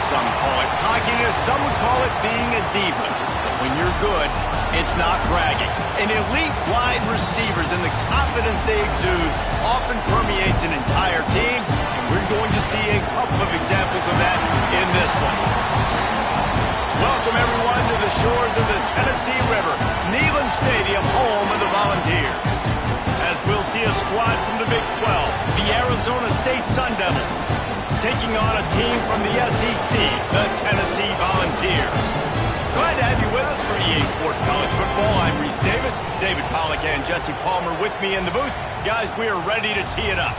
some call it cockiness, some would call it being a diva. When you're good, it's not bragging. And elite wide receivers and the confidence they exude often permeates an entire team, and we're going to see a couple of examples of that in this one. Welcome, everyone, to the shores of the Tennessee River, Neyland Stadium, home of the Volunteers. As we'll see a squad from the Big 12, the Arizona State Sun Devils, taking on a team from the SEC, the Tennessee Volunteers. Glad to have you with us for EA Sports College Football. I'm Reese Davis, David Pollack and Jesse Palmer with me in the booth. Guys, we are ready to tee it up.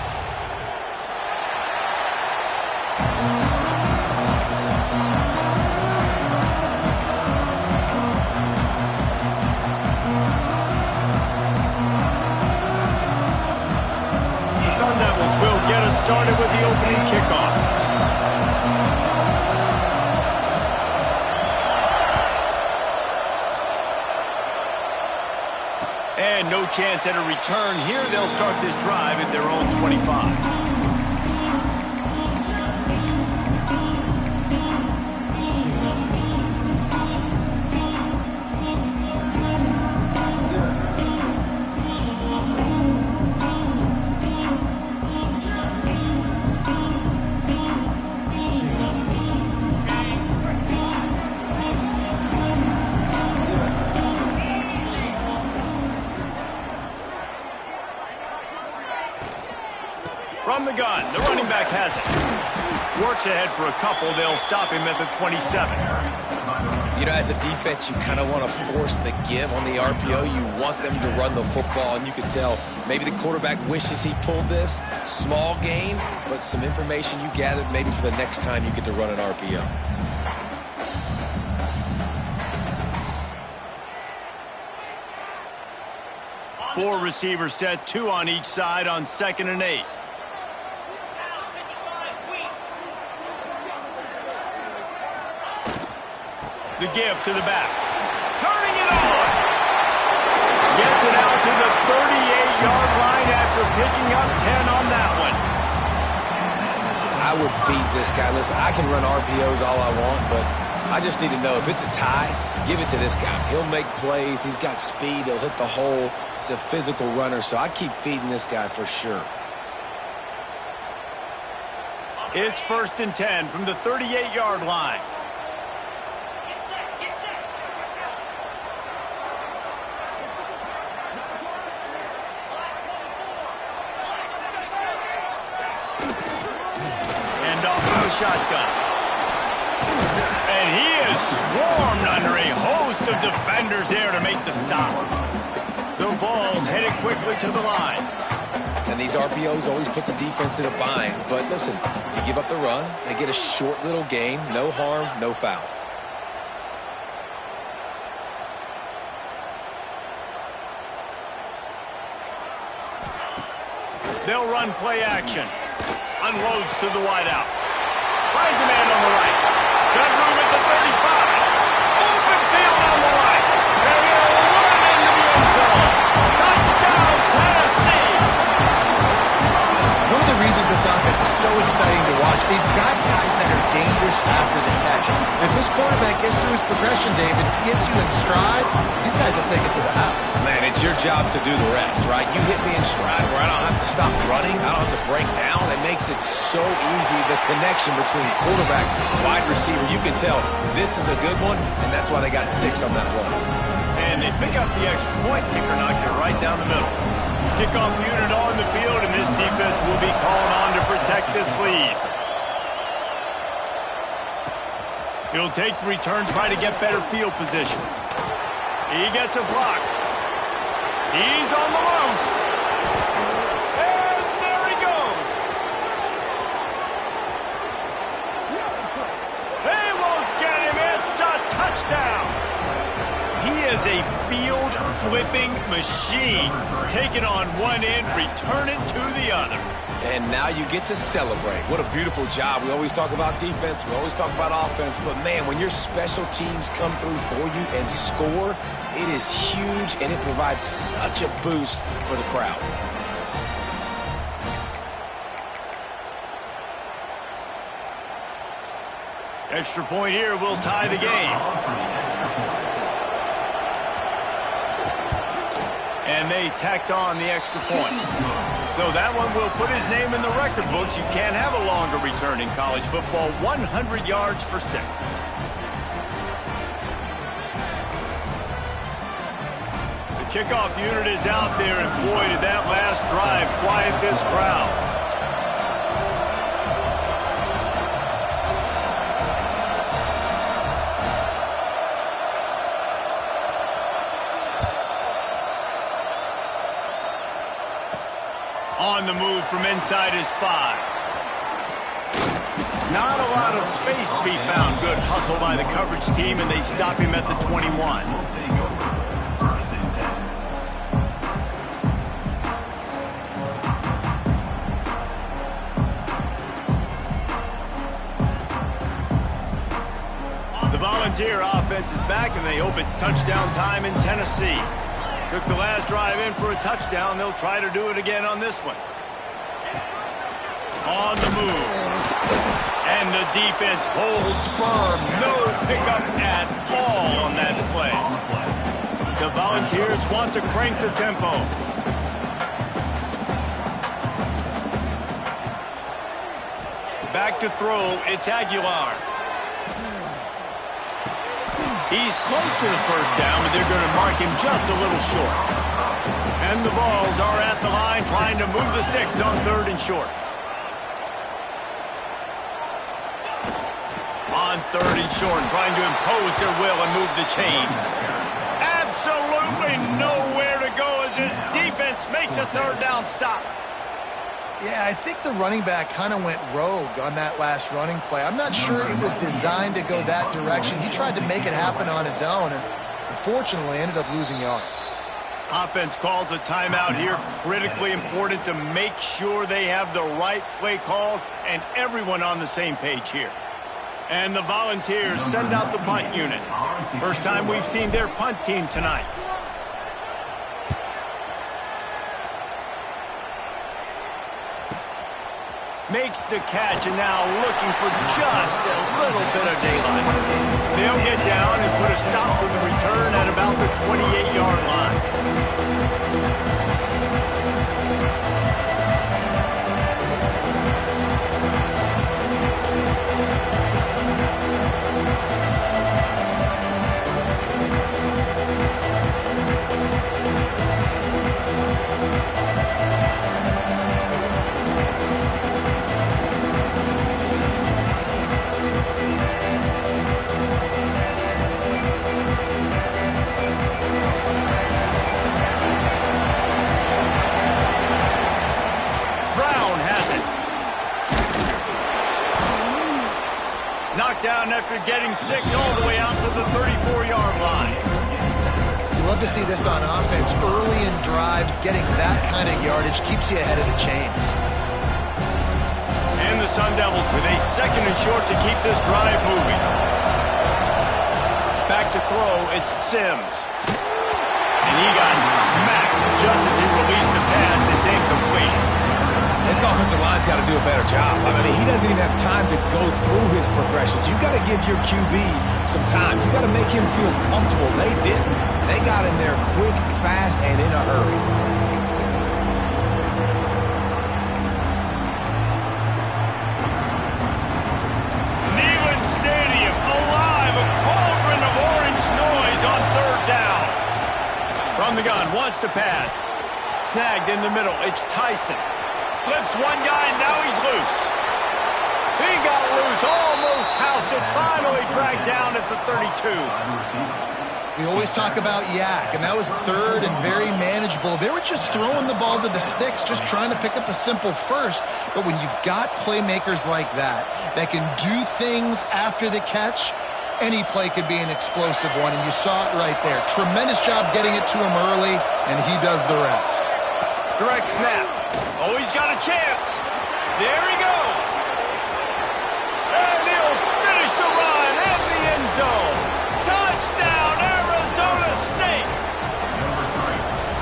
Sun Devils will get us started with the opening kickoff. And no chance at a return here. They'll start this drive at their own 25. From the gun, the running back has it. Works ahead for a couple. They'll stop him at the 27. You know, as a defense, you kind of want to force the give on the RPO. You want them to run the football, and you can tell maybe the quarterback wishes he pulled this. Small gain, but some information you gathered maybe for the next time you get to run an RPO. Four receivers set, two on each side on 2nd and 8. The give to the back. Turning it on. Gets it out to the 38-yard line after picking up 10 on that one. Listen, I would feed this guy. Listen, I can run RPOs all I want, but I just need to know if it's a tie, give it to this guy. He'll make plays. He's got speed. He'll hit the hole. He's a physical runner, so I'd keep feeding this guy for sure. It's 1st and 10 from the 38-yard line. Shotgun. And he is swarmed under a host of defenders there to make the stop. The Vols headed quickly to the line. And these RPOs always put the defense in a bind. But listen, you give up the run, they get a short little gain, no harm, no foul. They'll run play action. Unloads to the wideout. Finds a man on the right. Got room at the 35. Open field on the right. And he'll run into the end zone. Touchdown, Tennessee. One of the reasons this offense is so exciting to watch, they've got guys that are dangerous after the catch. If this quarterback gets through his progression, David, gets you in stride, these guys will take it to the house. Man, it's your job to do the rest, right? You hit me in stride where I don't have to stop running. I don't have to break down. It makes it so easy, the connection between quarterback and wide receiver. You can tell this is a good one, and that's why they got 6 on that play. And they pick up the extra point. Kicker knocked it right down the middle. Kickoff unit on the field, and this defense will be called on to protect this lead. He'll take the return, try to get better field position. He gets a block. He's on the loose. And there he goes. They won't get him. It's a touchdown. He is a field-flipping machine. Take it on one end, return it to the other. And now you get to celebrate. What a beautiful job. We always talk about defense. We always talk about offense. But, man, when your special teams come through for you and score, it is huge, and it provides such a boost for the crowd. Extra point here will tie the game. And they tacked on the extra point. So that one will put his name in the record books. You can't have a longer return in college football. 100 yards for 6. The kickoff unit is out there, and boy, did that last drive quiet this crowd. On the move from inside his 5. Not a lot of space to be found. Good hustle by the coverage team, and they stop him at the 21. The Volunteer offense is back, and they hope it's touchdown time in Tennessee. Took the last drive in for a touchdown. They'll try to do it again on this one. On the move. And the defense holds firm. No pickup at all on that play. The Volunteers want to crank the tempo. Back to throw. It's Aguilar. He's close to the first down, but they're going to mark him just a little short. And the Vols are at the line trying to move the sticks on 3rd and short. On 3rd and short, trying to impose their will and move the chains. Absolutely nowhere to go as this defense makes a 3rd down stop. Yeah, I think the running back kind of went rogue on that last running play. I'm not sure it was designed to go that direction. He tried to make it happen on his own and unfortunately ended up losing yards. Offense calls a timeout here. Critically important to make sure they have the right play called and everyone on the same page here. And the Volunteers send out the punt unit. First time we've seen their punt team tonight. Makes the catch, and now looking for just a little bit of daylight. They'll get down and put a stop to the return at about the 28-yard line. Down after getting 6 all the way out to the 34-yard line. You love to see this on offense. Early in drives, getting that kind of yardage keeps you ahead of the chains. And the Sun Devils with a 2nd and short to keep this drive moving. Back to throw, it's Sims. And he got smacked just as he released the pass. It's incomplete. This offensive line's got to do a better job. I mean, he doesn't even have time to go through his progressions. You got to give your QB some time. You got to make him feel comfortable. They didn't. They got in there quick, fast, and in a hurry. Neyland Stadium alive, a cauldron of orange noise on 3rd down. From the gun, wants to pass. Snagged in the middle. It's Tyson. Slips one guy, and now he's loose. He got loose, almost housed it, finally dragged down at the 32. We always talk about Yak, and that was 3rd and very manageable. They were just throwing the ball to the sticks, just trying to pick up a simple first. But when you've got playmakers like that can do things after the catch, any play could be an explosive one, and you saw it right there. Tremendous job getting it to him early, and he does the rest. Direct snap. Oh, he's got a chance. There he goes. And he'll finish the run in the end zone. Touchdown, Arizona State.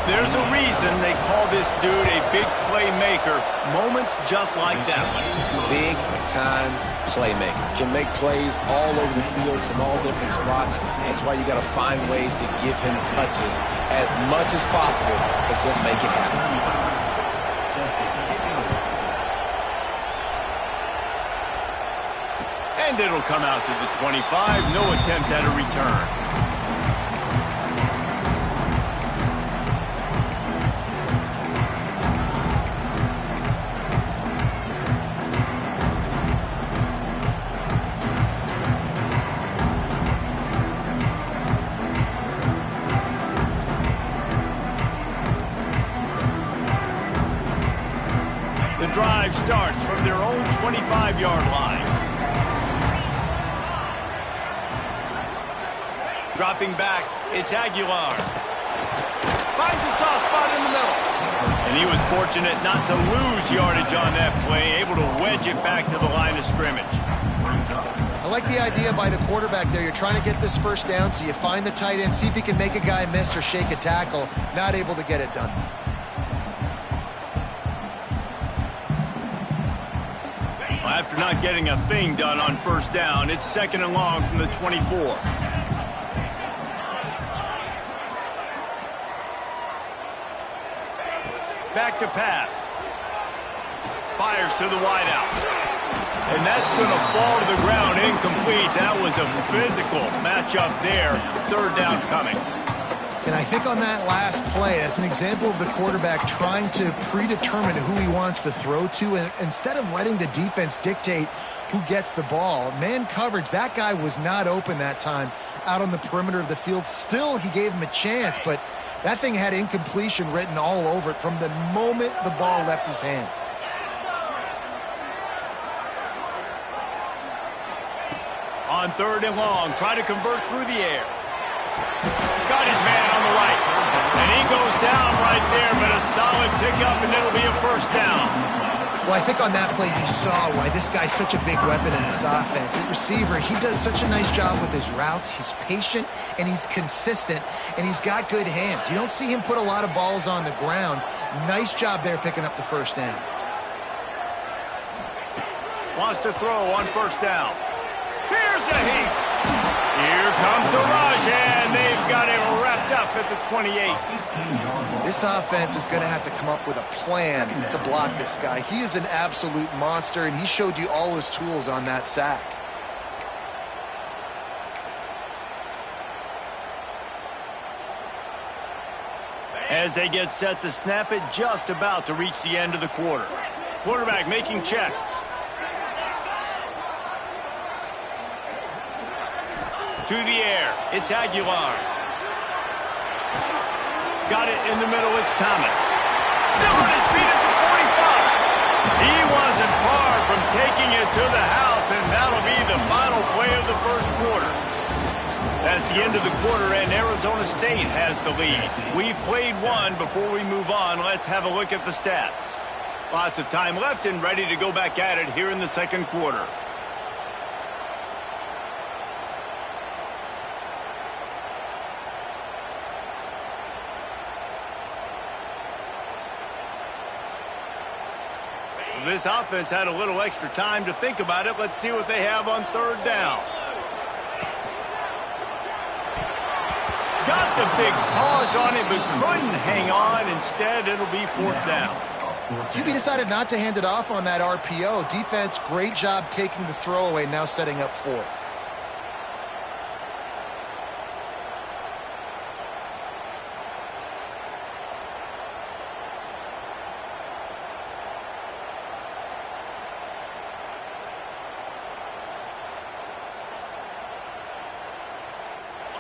There's a reason they call this dude a big playmaker. Moments just like that one. Big-time playmaker. Can make plays all over the field from all different spots. That's why you got to find ways to give him touches as much as possible because he'll make it happen. And it'll come out to the 25. No attempt at a return. The drive starts from their own 25-yard line. Dropping back, it's Aguilar. Finds a soft spot in the middle. And he was fortunate not to lose yardage on that play, able to wedge it back to the line of scrimmage. I like the idea by the quarterback there. You're trying to get this first down, so you find the tight end, see if he can make a guy miss or shake a tackle. Not able to get it done. After not getting a thing done on first down, it's 2nd and long from the 24. Back to pass. Fires to the wideout. And that's going to fall to the ground incomplete. That was a physical matchup there. 3rd down coming. And I think on that last play, that's an example of the quarterback trying to predetermine who he wants to throw to. And instead of letting the defense dictate who gets the ball, man coverage, that guy was not open that time out on the perimeter of the field. Still, he gave him a chance, but that thing had incompletion written all over it from the moment the ball left his hand. On 3rd and long, try to convert through the air. Got his man on the right. And he goes down right there, but a solid pickup, and it'll be a 1st down. Well, I think on that play you saw why this guy's such a big weapon in this offense. At receiver, he does such a nice job with his routes. He's patient, and he's consistent, and he's got good hands. You don't see him put a lot of balls on the ground. Nice job there picking up the 1st down. Wants to throw on 1st down. Here's a heat. Here comes the rush, and they've got him wrapped up at the 28. This offense is going to have to come up with a plan to block this guy. He is an absolute monster, and he showed you all his tools on that sack. As they get set to snap it, just about to reach the end of the quarter. Quarterback making checks. To the air, it's Aguilar. Got it in the middle, it's Thomas. Still on his feet at the 45. He wasn't far from taking it to the house, and that'll be the final play of the 1st quarter. That's the end of the quarter, and Arizona State has the lead. We've played one. Before we move on, let's have a look at the stats. Lots of time left and ready to go back at it here in the 2nd quarter. This offense had a little extra time to think about it. Let's see what they have on 3rd down. Got the big pause on it, but couldn't hang on. Instead, it'll be 4th down. QB decided not to hand it off on that RPO. Defense, great job taking the throwaway, now setting up 4th.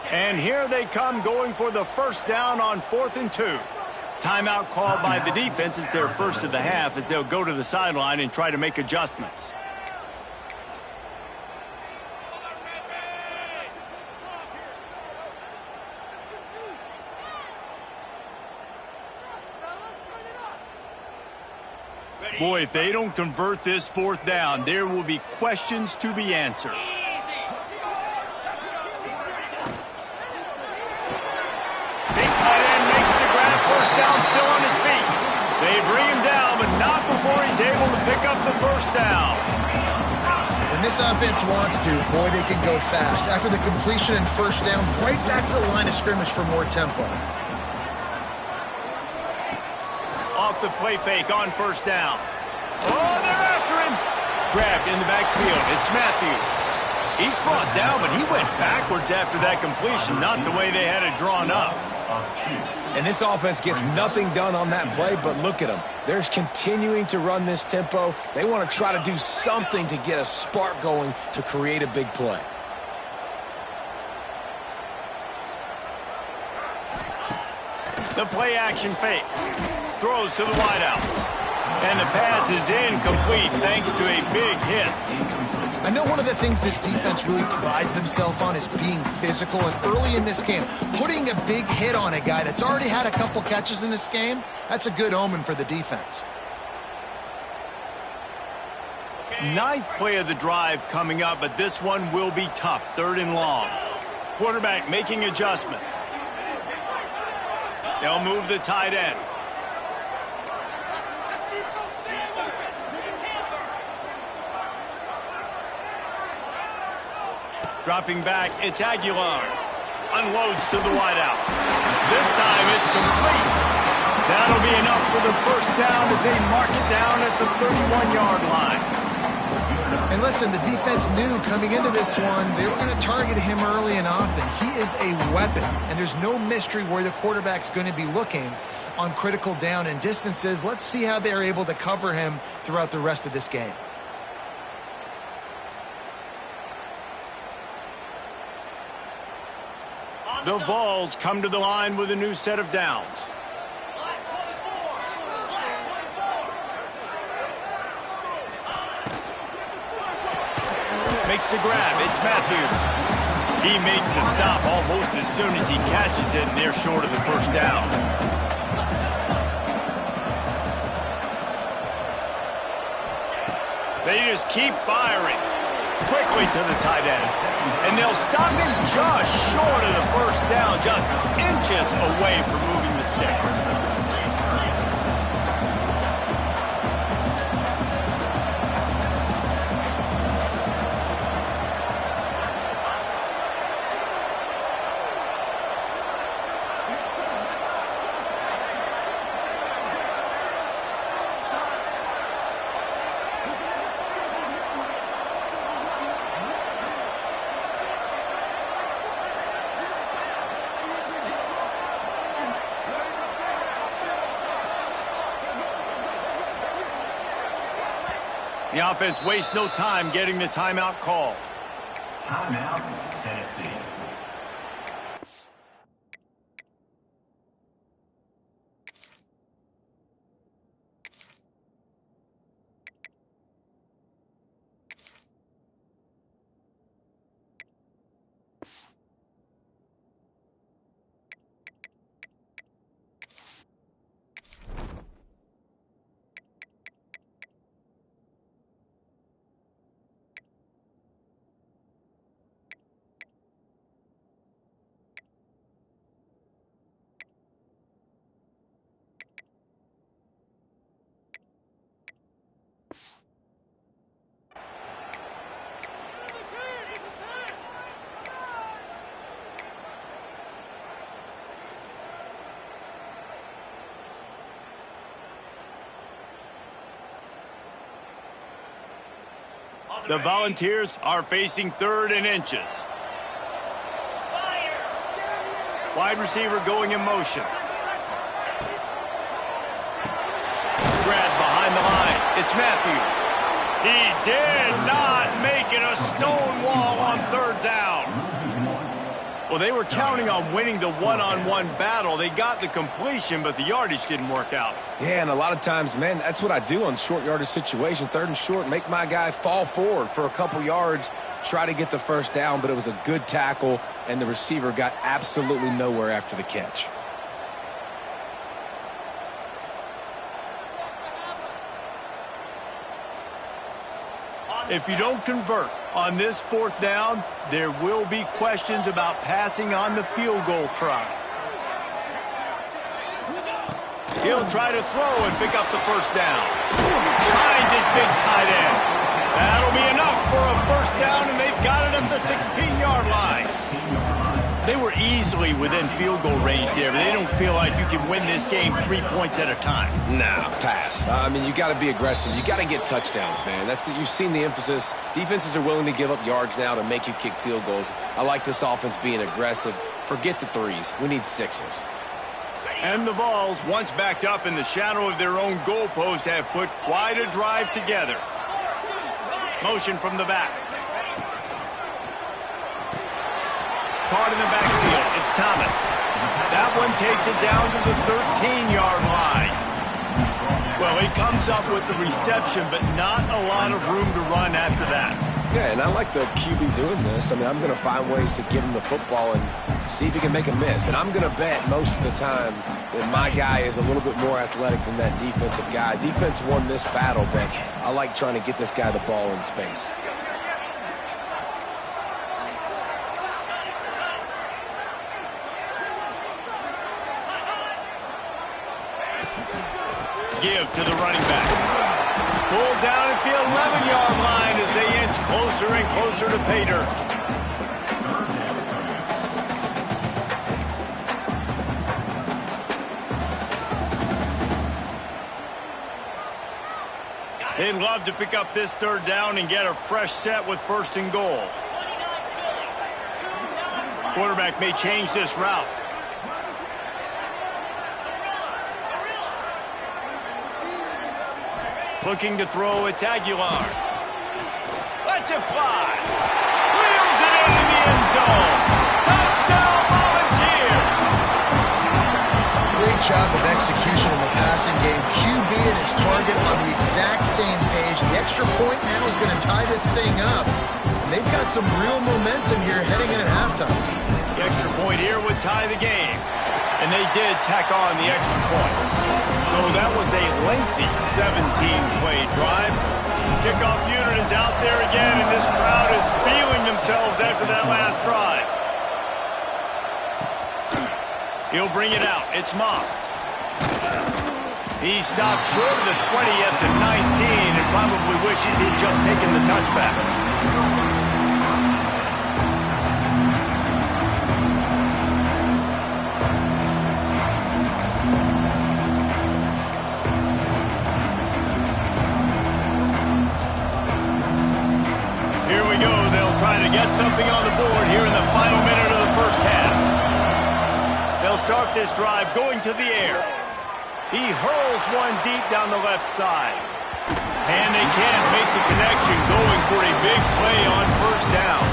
And here they come, going for the 1st down on 4th and 2. Timeout called by the defense. It's their first of the half as they'll go to the sideline and try to make adjustments. Boy, if they don't convert this 4th down, there will be questions to be answered. Big tight end makes the grab, 1st down They bring him down, but not before he's able to pick up the first down. When this offense wants to, boy, they can go fast. After the completion and first down, right back to the line of scrimmage for more tempo. Off the play fake on first down. Oh, they're after him. Grabbed in the backfield. It's Matthews. He's brought down, but he went backwards after that completion, not the way they had it drawn up. And this offense gets nothing done on that play, but look at them. They're continuing to run this tempo. They want to try to do something to get a spark going to create a big play. The play action fake. Throws to the wideout. And the pass is incomplete thanks to a big hit. I know one of the things this defense really prides themselves on is being physical, and early in this game, putting a big hit on a guy that's already had a couple catches in this game, that's a good omen for the defense. Ninth play of the drive coming up, but this one will be tough. 3rd and long. Quarterback making adjustments. They'll move the tight end. Dropping back, it's Aguilar. Unloads to the wideout. This time it's complete. That'll be enough for the first down as they mark it down at the 31-yard line. And listen, the defense knew coming into this one, they were going to target him early and often. He is a weapon, and there's no mystery where the quarterback's going to be looking on critical down and distances. Let's see how they're able to cover him throughout the rest of this game. The Vols come to the line with a new set of downs. Makes the grab. It's Matthews. He makes the stop almost as soon as he catches it, and they're short of the first down. They just keep firing. Quickly to the tight end. And they'll stop him just short of the first down, just inches away from moving the sticks. The offense wastes no time getting the timeout call. Timeout, Tennessee. The Volunteers are facing 3rd and inches. Wide receiver going in motion. Grab behind the line. It's Matthews. He did not make it a stone wall on 3rd down. Well, they were counting on winning the one-on-one battle. They got the completion, but the yardage didn't work out. Yeah, and a lot of times, man, that's what I do on short yardage situation. 3rd and short, make my guy fall forward for a couple yards, try to get the first down, but it was a good tackle, and the receiver got absolutely nowhere after the catch. If you don't convert on this 4th down, there will be questions about passing on the field goal try. He'll try to throw and pick up the first down. Finds his big tight end. That'll be enough for a first down, and they've got it at the 16-yard line. They were easily within field goal range there, but they don't feel like you can win this game 3 points at a time. Nah, pass. I mean, you got to be aggressive. You got to get touchdowns, man. You've seen the emphasis. Defenses are willing to give up yards now to make you kick field goals. I like this offense being aggressive. Forget the threes. We need sixes. And the Vols, once backed up in the shadow of their own goalpost, have put quite a drive together. Motion from the back. Caught in the backfield. It's Thomas. That one takes it down to the 13-yard line. Well, he comes up with the reception, but not a lot of room to run after that. Yeah, and I like the QB doing this. I mean, I'm going to find ways to give him the football and see if he can make a miss. And I'm going to bet most of the time that my guy is a little bit more athletic than that defensive guy. Defense won this battle, but I like trying to get this guy the ball in space. Give to the running back. Pulled down at the 11-yard line as they inch closer and closer to pay dirt. They'd love to pick up this third down and get a fresh set with first and goal. Quarterback may change this route. Looking to throw, it's Aguilar. Lets it fly. Wheels it in the end zone. Touchdown, Volunteer. Great job of execution in the passing game. QB and his target on the exact same page. The extra point now is going to tie this thing up. And they've got some real momentum here heading in at halftime. The extra point here would tie the game. And they did tack on the extra point. So that was a lengthy 17-play drive. Kickoff unit is out there again, and this crowd is feeling themselves after that last drive. He'll bring it out. It's Moss. He stopped short of the 20 at the 19 and probably wishes he'd just taken the touchback. Trying to get something on the board here in the final minute of the first half. They'll start this drive going to the air. He hurls one deep down the left side. And they can't make the connection, going for a big play on first down.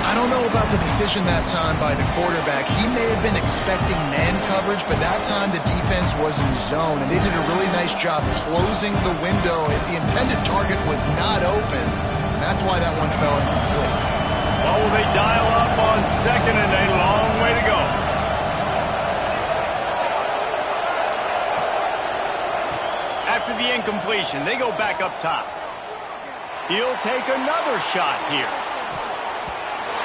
I don't know about the decision that time by the quarterback. He may have been expecting man coverage, but that time the defense was in zone, and they did a really nice job closing the window. The intended target was not open. That's why that one fell incomplete. Well, will they dial up on second and a long way to go? After the incompletion, they go back up top. He'll take another shot here.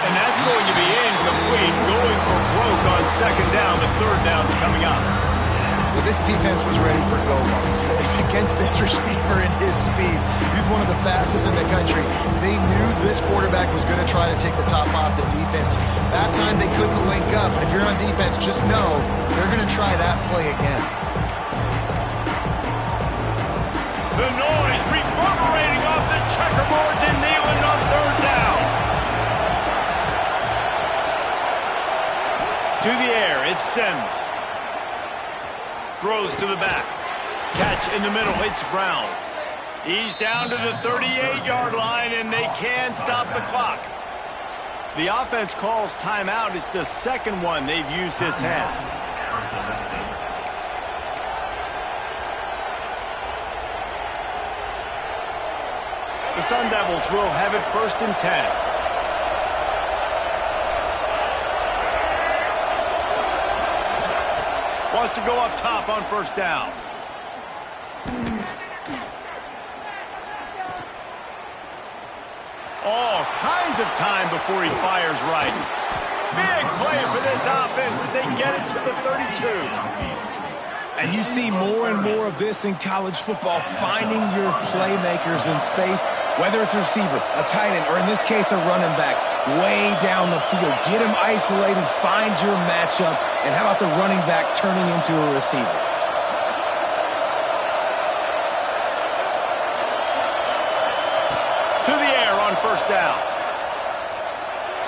And that's going to be incomplete, going for broke on second down. The third down's coming up. Well, this defense was ready for go-longs. Against this receiver and his speed, he's one of the fastest in the country. They knew this quarterback was going to try to take the top off the defense. That time they couldn't link up, but if you're on defense, just know they're going to try that play again. The noise reverberating off the checkerboards in Neyland on third down. To the air, it's Sims. Throws to the back. Catch in the middle. It's Brown. He's down to the 38-yard line, and they can't stop the clock. The offense calls timeout. It's the second one they've used this half. The Sun Devils will have it first and 10. Wants to go up top on first down. All kinds of time before he fires right. Big play for this offense as they get it to the 32. And you see more and more of this in college football, finding your playmakers in space, whether it's a receiver, a tight end, or in this case, a running back, way down the field. Get him isolated, find your matchup, and how about the running back turning into a receiver? To the air on first down.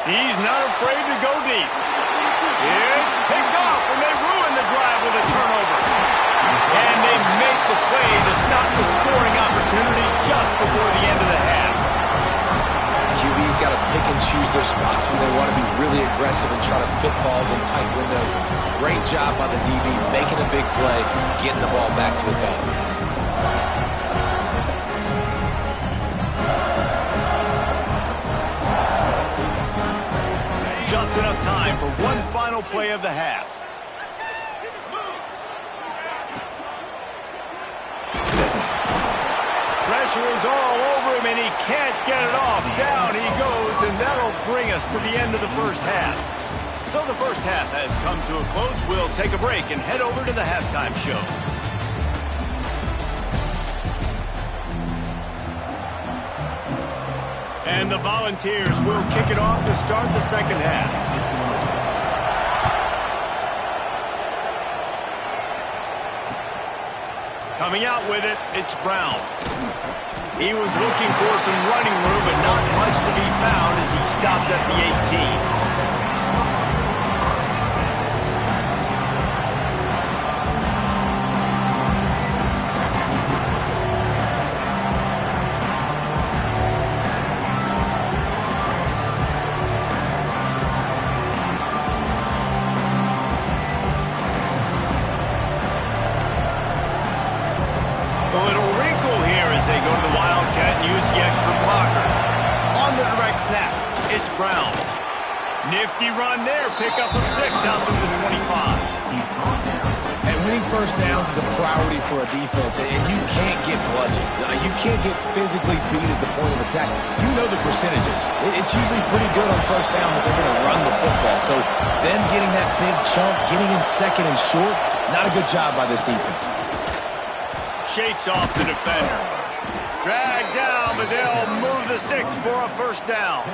He's not afraid to go deep. It's picked off, and they ruin the drive with a turnover. And they make the play to stop the scoring opportunity just before the end of the half. QB's got to pick and choose their spots when they want to be really aggressive and try to fit balls in tight windows. Great job by the DB, making a big play, getting the ball back to its offense. Just enough time for one final play of the half. Pressure is all over him, and he can't get it off. Down he goes, and that'll bring us to the end of the first half. So the first half has come to a close. We'll take a break and head over to the halftime show. And the Volunteers will kick it off to start the second half. Coming out with it, it's Brown. He was looking for some running room, but not much to be found as he stopped at the 18. It's Brown. Nifty run there. Pickup of 6 out through the 25. And winning first downs is a priority for a defense, and you can't get bludgeoned. You can't get physically beat at the point of attack. You know the percentages. It's usually pretty good on first down that they're going to run the football. So them getting that big chunk, getting in second and short, not a good job by this defense. Shakes off the defender. Dragged down, but they'll move the sticks for a first down.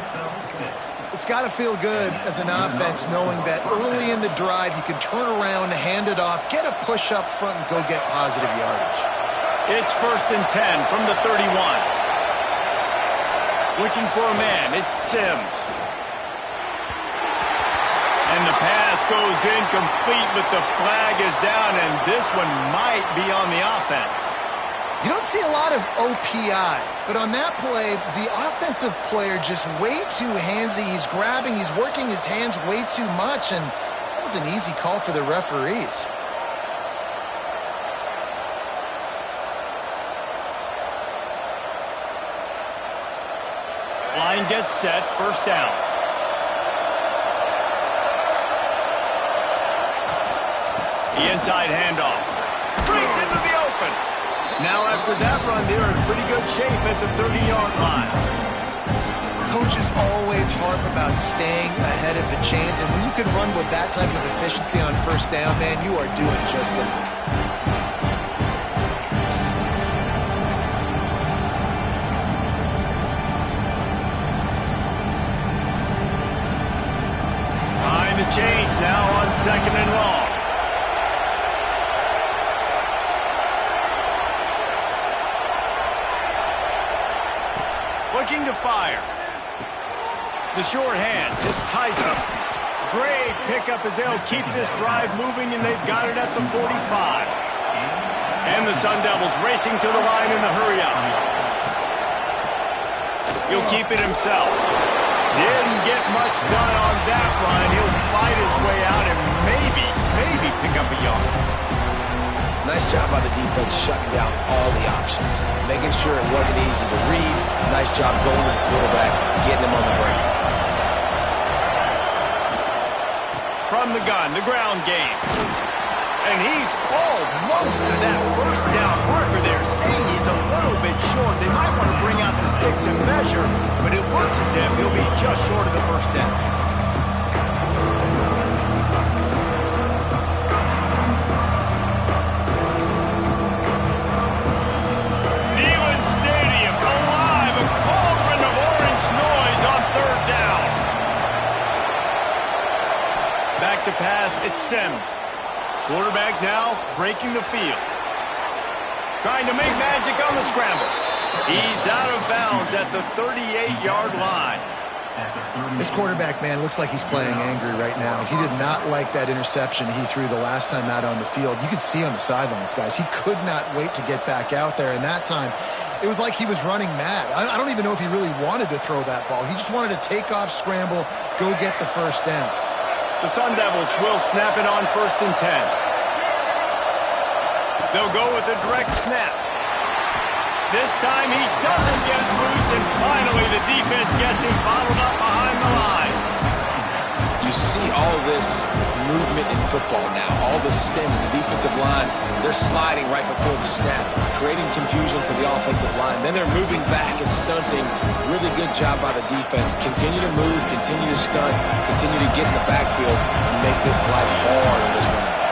It's got to feel good as an offense knowing that early in the drive you can turn around, hand it off, get a push up front, and go get positive yardage. It's 1st and 10 from the 31. Looking for a man. It's Sims. And the pass goes incomplete, but the flag is down, and this one might be on the offense. You don't see a lot of OPI, but on that play, the offensive player just way too handsy. He's grabbing, he's working his hands way too much, and that was an easy call for the referees. Line gets set, first down. The inside handoff. Breaks into the open. Now after that run, they're in pretty good shape at the 30-yard line. Coaches always harp about staying ahead of the chains, and when you can run with that type of efficiency on first down, man, you are doing just that. Behind the chains now on 2nd and long. Looking to fire. The short hand. It's Tyson. Great pickup as they'll keep this drive moving, and they've got it at the 45. And the Sun Devils racing to the line in a hurry-up. He'll keep it himself. Didn't get much done on that run. He'll fight his way out and maybe pick up a yard. Nice job by the defense shutting down all the options, making sure it wasn't easy to read. Nice job going to the quarterback, getting him on the ground. From the gun, the ground game. And he's almost to that first down marker there, saying he's a little bit short. They might want to bring out the sticks and measure, but it looks as if he'll be just short of the first down. Sims. Quarterback now breaking the field. Trying to make magic on the scramble. He's out of bounds at the 38-yard line. This quarterback, man, looks like he's playing angry right now. He did not like that interception he threw the last time out on the field. You could see on the sidelines, guys. He could not wait to get back out there. And that time, it was like he was running mad. I don't even know if he really wanted to throw that ball. He just wanted to take off, scramble, go get the first down. The Sun Devils will snap it on 1st and 10. They'll go with a direct snap. This time he doesn't get loose, and finally the defense gets him bottled up behind the line. You see all this movement in football now, all the stemming, the defensive line, they're sliding right before the snap, creating confusion for the offensive line. Then they're moving back and stunting. Really good job by the defense. Continue to move, continue to stunt, continue to get in the backfield and make this life hard on this running back.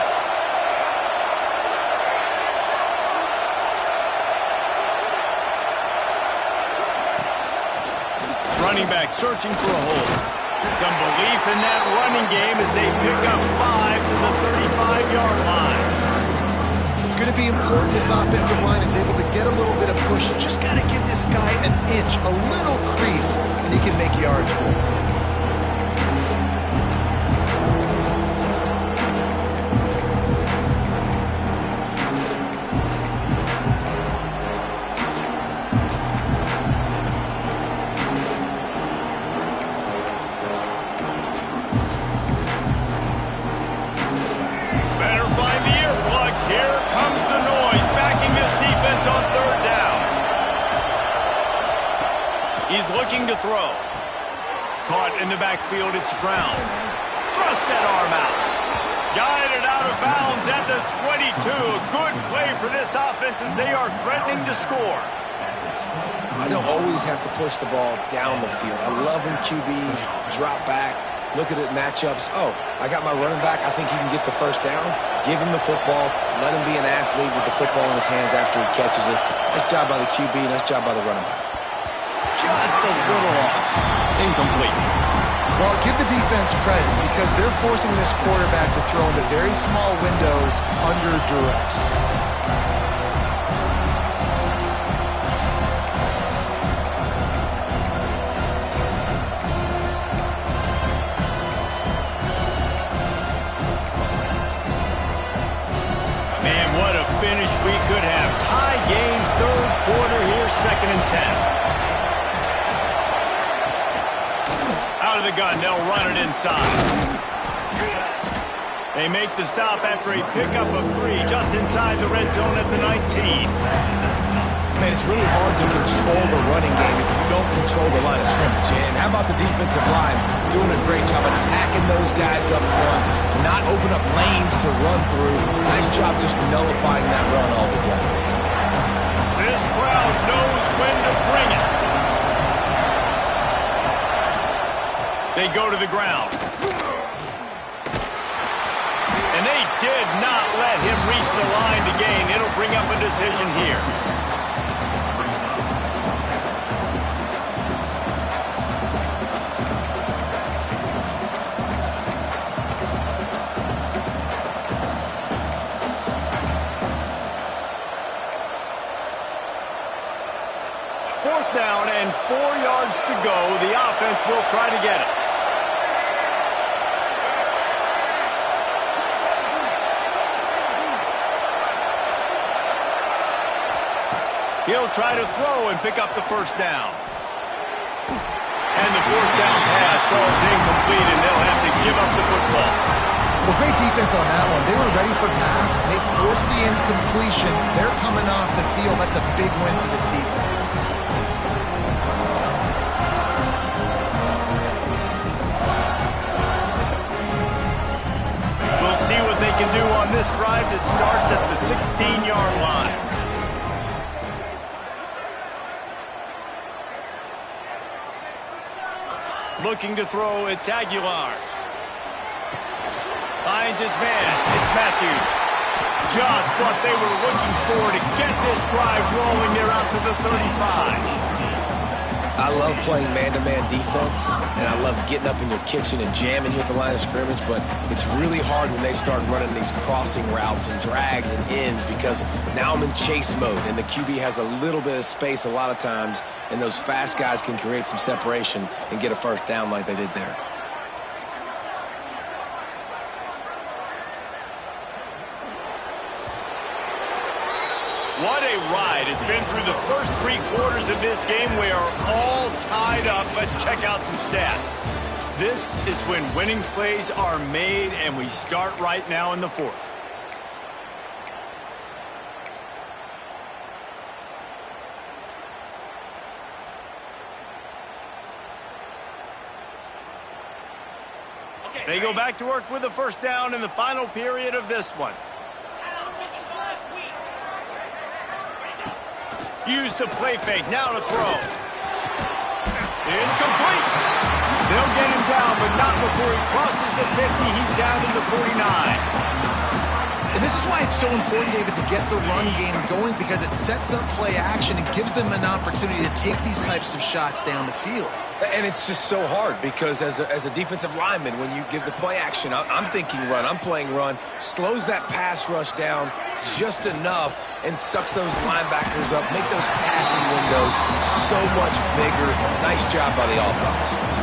Running back searching for a hole. Some belief in that running game as they pick up 5 to the 35-yard line. It's going to be important this offensive line is able to get a little bit of push. You just got to give this guy an inch, a little crease, and he can make yards for him. He's looking to throw. Caught in the backfield, it's Brown. Thrust that arm out. Guided out of bounds at the 22. Good play for this offense as they are threatening to score. I don't always have to push the ball down the field. I love when QBs drop back, look at it matchups. Oh, I got my running back. I think he can get the first down. Give him the football. Let him be an athlete with the football in his hands after he catches it. Nice job by the QB. Nice job by the running back. Just a little off. Incomplete. Well, give the defense credit because they're forcing this quarterback to throw into very small windows under duress. Man, what a finish we could have. Tie game, 3rd quarter here, 2nd and 10. Out of the gun, they'll run it inside. They make the stop after a pickup of 3 just inside the red zone at the 19. Man, it's really hard to control the running game if you don't control the line of scrimmage. And how about the defensive line doing a great job attacking those guys up front, not open up lanes to run through. Nice job just nullifying that run altogether. This crowd knows when to bring it. They go to the ground. And they did not let him reach the line to gain. It'll bring up a decision here. Fourth down and 4 yards to go. The offense will try to get it. He'll try to throw and pick up the first down. And the 4th down pass falls incomplete, and they'll have to give up the football. Well, great defense on that one. They were ready for pass. They forced the incompletion. They're coming off the field. That's a big win for this defense. We'll see what they can do on this drive that starts at the 16-yard line. Looking to throw, it's Aguilar. Finds his man, it's Matthews. Just what they were looking for to get this drive rolling there out to the 35. I love playing man-to-man defense, and I love getting up in your kitchen and jamming you at the line of scrimmage, but it's really hard when they start running these crossing routes and drags and ends because now I'm in chase mode, and the QB has a little bit of space a lot of times, and those fast guys can create some separation and get a first down like they did there. What a ride. It's been through the first 3 quarters of this game. We are all tied up. Let's check out some stats. This is when winning plays are made, and we start right now in the 4th. They go back to work with a first down in the final period of this one. Use the play fake, now to throw. It's complete. They'll get him down, but not before he crosses the 50. He's down to the 49. And this is why it's so important, David, to get the run game going, because it sets up play action and gives them an opportunity to take these types of shots down the field. And it's just so hard because as a defensive lineman, when you give the play action, I'm thinking run, I'm playing run, slows that pass rush down just enough and sucks those linebackers up, make those passing windows so much bigger. Nice job by the offense.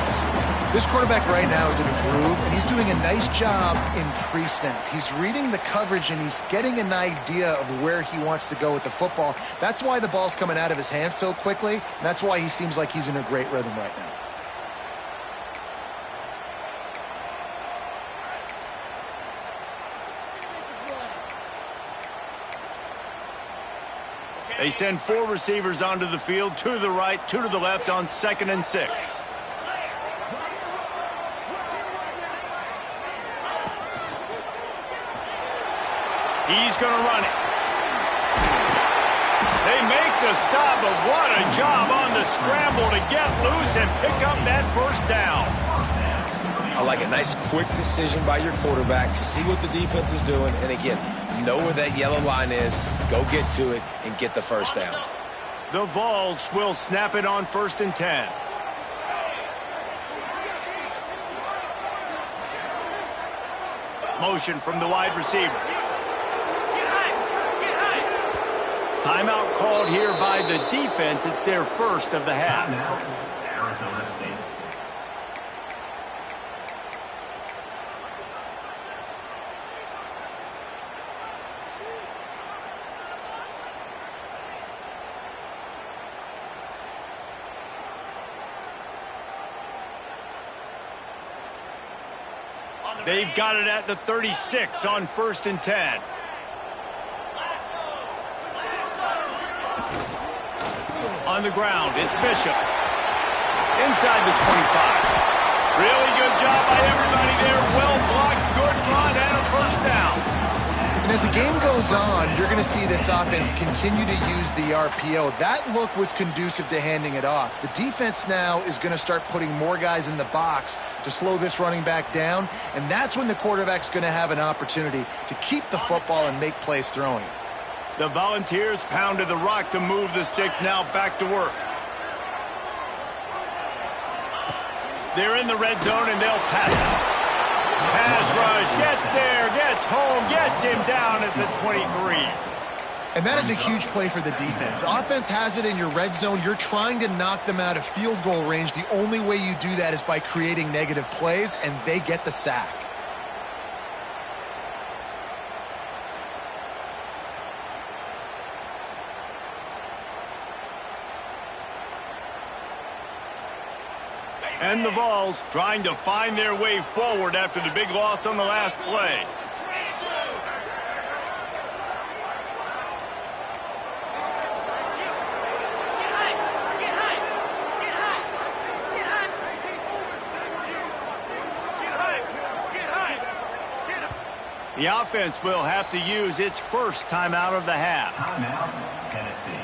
This quarterback right now is in a groove, and he's doing a nice job in pre-snap. He's reading the coverage, and he's getting an idea of where he wants to go with the football. That's why the ball's coming out of his hands so quickly, and that's why he seems like he's in a great rhythm right now. They send 4 receivers onto the field, 2 to the right, 2 to the left on 2nd and 6. He's going to run it. They make the stop, but what a job on the scramble to get loose and pick up that first down. I like a nice quick decision by your quarterback. See what the defense is doing, and again, know where that yellow line is, go get to it, and get the first down. The Vols will snap it on 1st and 10. Motion from the wide receiver. Timeout called here by the defense. It's their first of the half. Arizona State. They've got it at the 36 on 1st and 10. On the ground, it's Bishop. Inside the 25. Really good job by everybody there. Well blocked, good run, and a first down. And as the game goes on, you're going to see this offense continue to use the RPO. That look was conducive to handing it off. The defense now is going to start putting more guys in the box to slow this running back down, and that's when the quarterback's going to have an opportunity to keep the football and make plays throwing it. The Volunteers pounded the rock to move the sticks, now back to work. They're in the red zone, and they'll pass it. Pass rush, gets there, gets home, gets him down at the 23. And that is a huge play for the defense. Offense has it in your red zone. You're trying to knock them out of field goal range. The only way you do that is by creating negative plays, and they get the sack. And the Vols trying to find their way forward after the big loss on the last play. The offense will have to use its first timeout of the half. Timeout, Tennessee.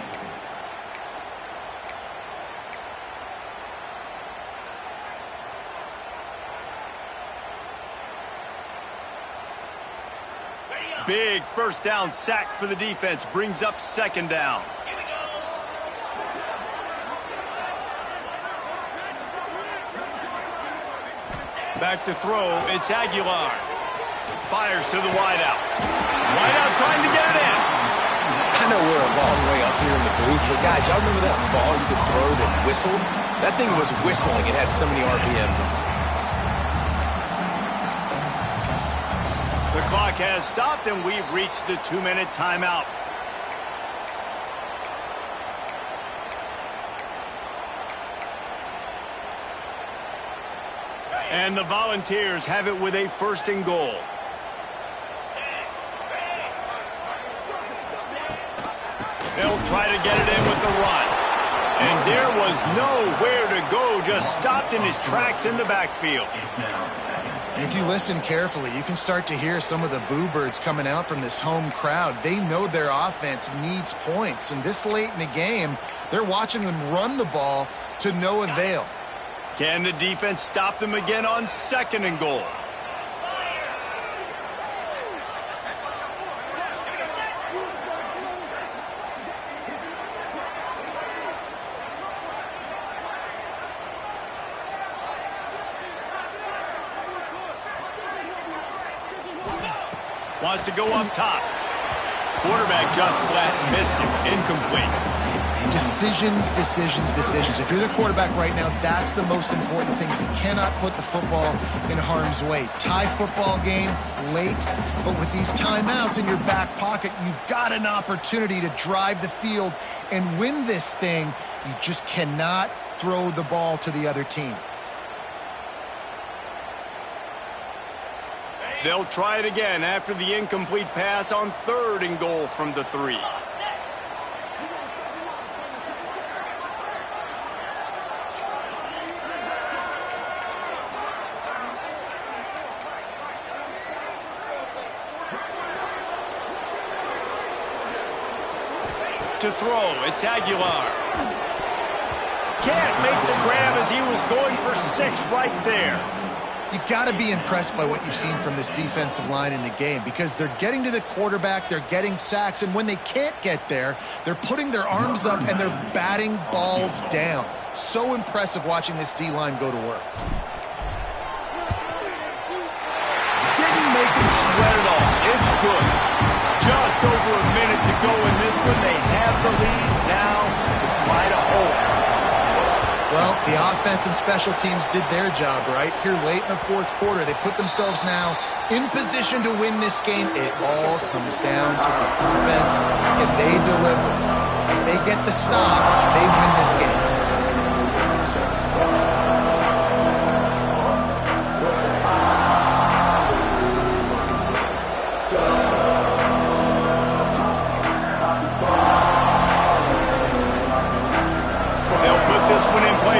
Big first down sack for the defense. Brings up 2nd down. Back to throw, it's Aguilar. Fires to the wideout. Wideout trying to get it in. I know we're a long way up here in the booth, but guys, y'all remember that ball you could throw that whistled? That thing was whistling. It had so many RPMs on it. The clock has stopped, and we've reached the 2-minute timeout. And the Volunteers have it with a 1st and goal. They'll try to get it in with the run. And there was nowhere to go, just stopped in his tracks in the backfield. And if you listen carefully, you can start to hear some of the boo birds coming out from this home crowd. They know their offense needs points. And this late in the game, they're watching them run the ball to no avail. Can the defense stop them again on 2nd and goal? Wants to go up top. Quarterback just flat missed him. Incomplete. Decisions, decisions, decisions. If you're the quarterback right now, that's the most important thing. You cannot put the football in harm's way. Tie football game late, but with these timeouts in your back pocket, you've got an opportunity to drive the field and win this thing. You just cannot throw the ball to the other team. They'll try it again after the incomplete pass on 3rd and goal from the 3. To throw, it's Aguilar. Can't make the grab as he was going for 6 right there. You got to be impressed by what you've seen from this defensive line in the game, because they're getting to the quarterback, they're getting sacks, and when they can't get there, they're putting their arms up and they're batting balls down. So impressive watching this D-line go to work. Didn't make him sweat at all. It's good. Just over a minute to go in this one. They have the lead now to try to hold. Well, the offense and special teams did their job right here late in the 4th quarter. They put themselves now in position to win this game. It all comes down to the offense. Can they deliver? If they get the stop, they win this game.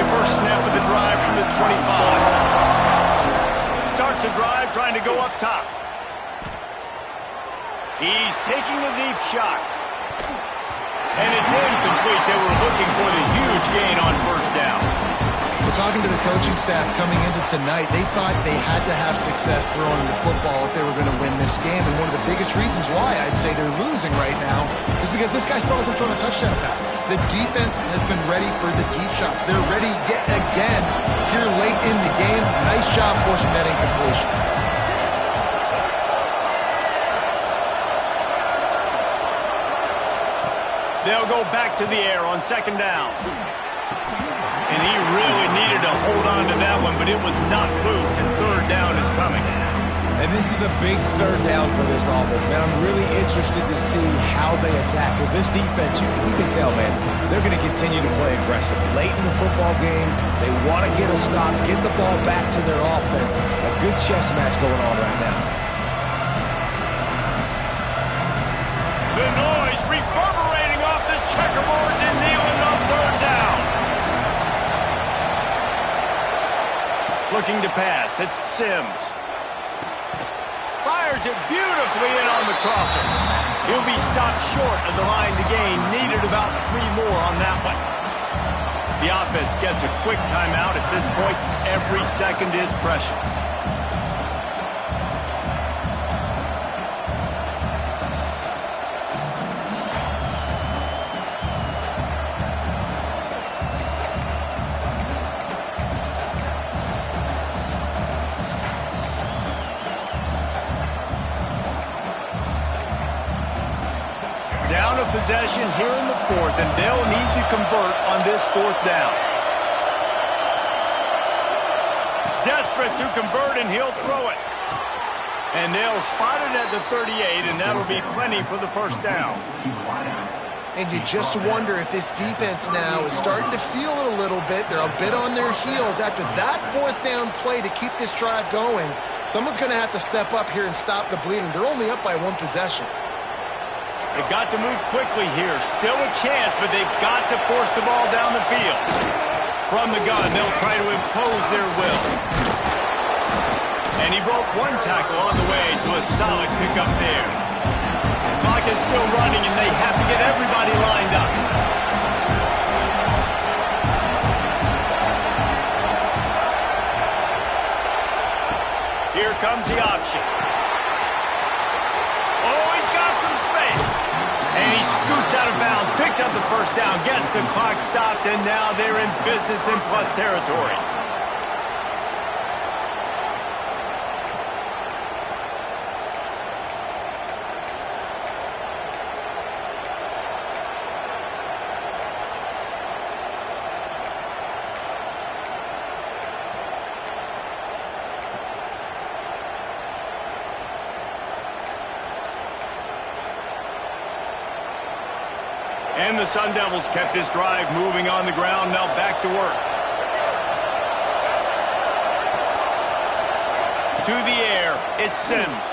First snap of the drive from the 25. Starts a drive trying to go up top. He's taking a deep shot. And it's incomplete. They were looking for the huge gain on 1st down. Well, talking to the coaching staff coming into tonight, they thought they had to have success throwing the football if they were going to win this game. And one of the biggest reasons why I'd say they're losing right now is because this guy still hasn't thrown a touchdown pass. The defense has been ready for the deep shots. They're ready yet again here late in the game. Nice job forcing that incompletion. They'll go back to the air on 2nd down. And he really needed to hold on to that one, but it was not loose, and 3rd down is coming. And this is a big 3rd down for this offense, man. I'm really interested to see how they attack, because this defense, you can tell, man, they're going to continue to play aggressive. Late in the football game, they want to get a stop, get the ball back to their offense. A good chess match going on right now. The noise reverberating off the checkerboards and kneeling on 3rd down. Looking to pass, it's Sims. Fires it beautifully in on the crosser. He'll be stopped short of the line to gain. Needed about 3 more on that one. The offense gets a quick timeout. At this point, every second is precious. of possession here in the fourth, and they'll need to convert on this fourth down. Desperate to convert, and he'll throw it. And they'll spot it at the 38, and that'll be plenty for the first down. And you just wonder if this defense now is starting to feel it a little bit. They're a bit on their heels after that fourth down play to keep this drive going. Someone's going to have to step up here and stop the bleeding. They're only up by one possession. They've got to move quickly here. Still a chance, but they've got to force the ball down the field. From the gun, they'll try to impose their will. And he broke one tackle on the way to a solid pickup there. Clock is still running, and they have to get everybody lined up. Here comes the option. Oh, he's got some space. And he scoots out of bounds, picks up the first down, gets the clock stopped, and now they're in business in plus territory. And the Sun Devils kept this drive moving on the ground. Now back to work. To the air, it's Sims.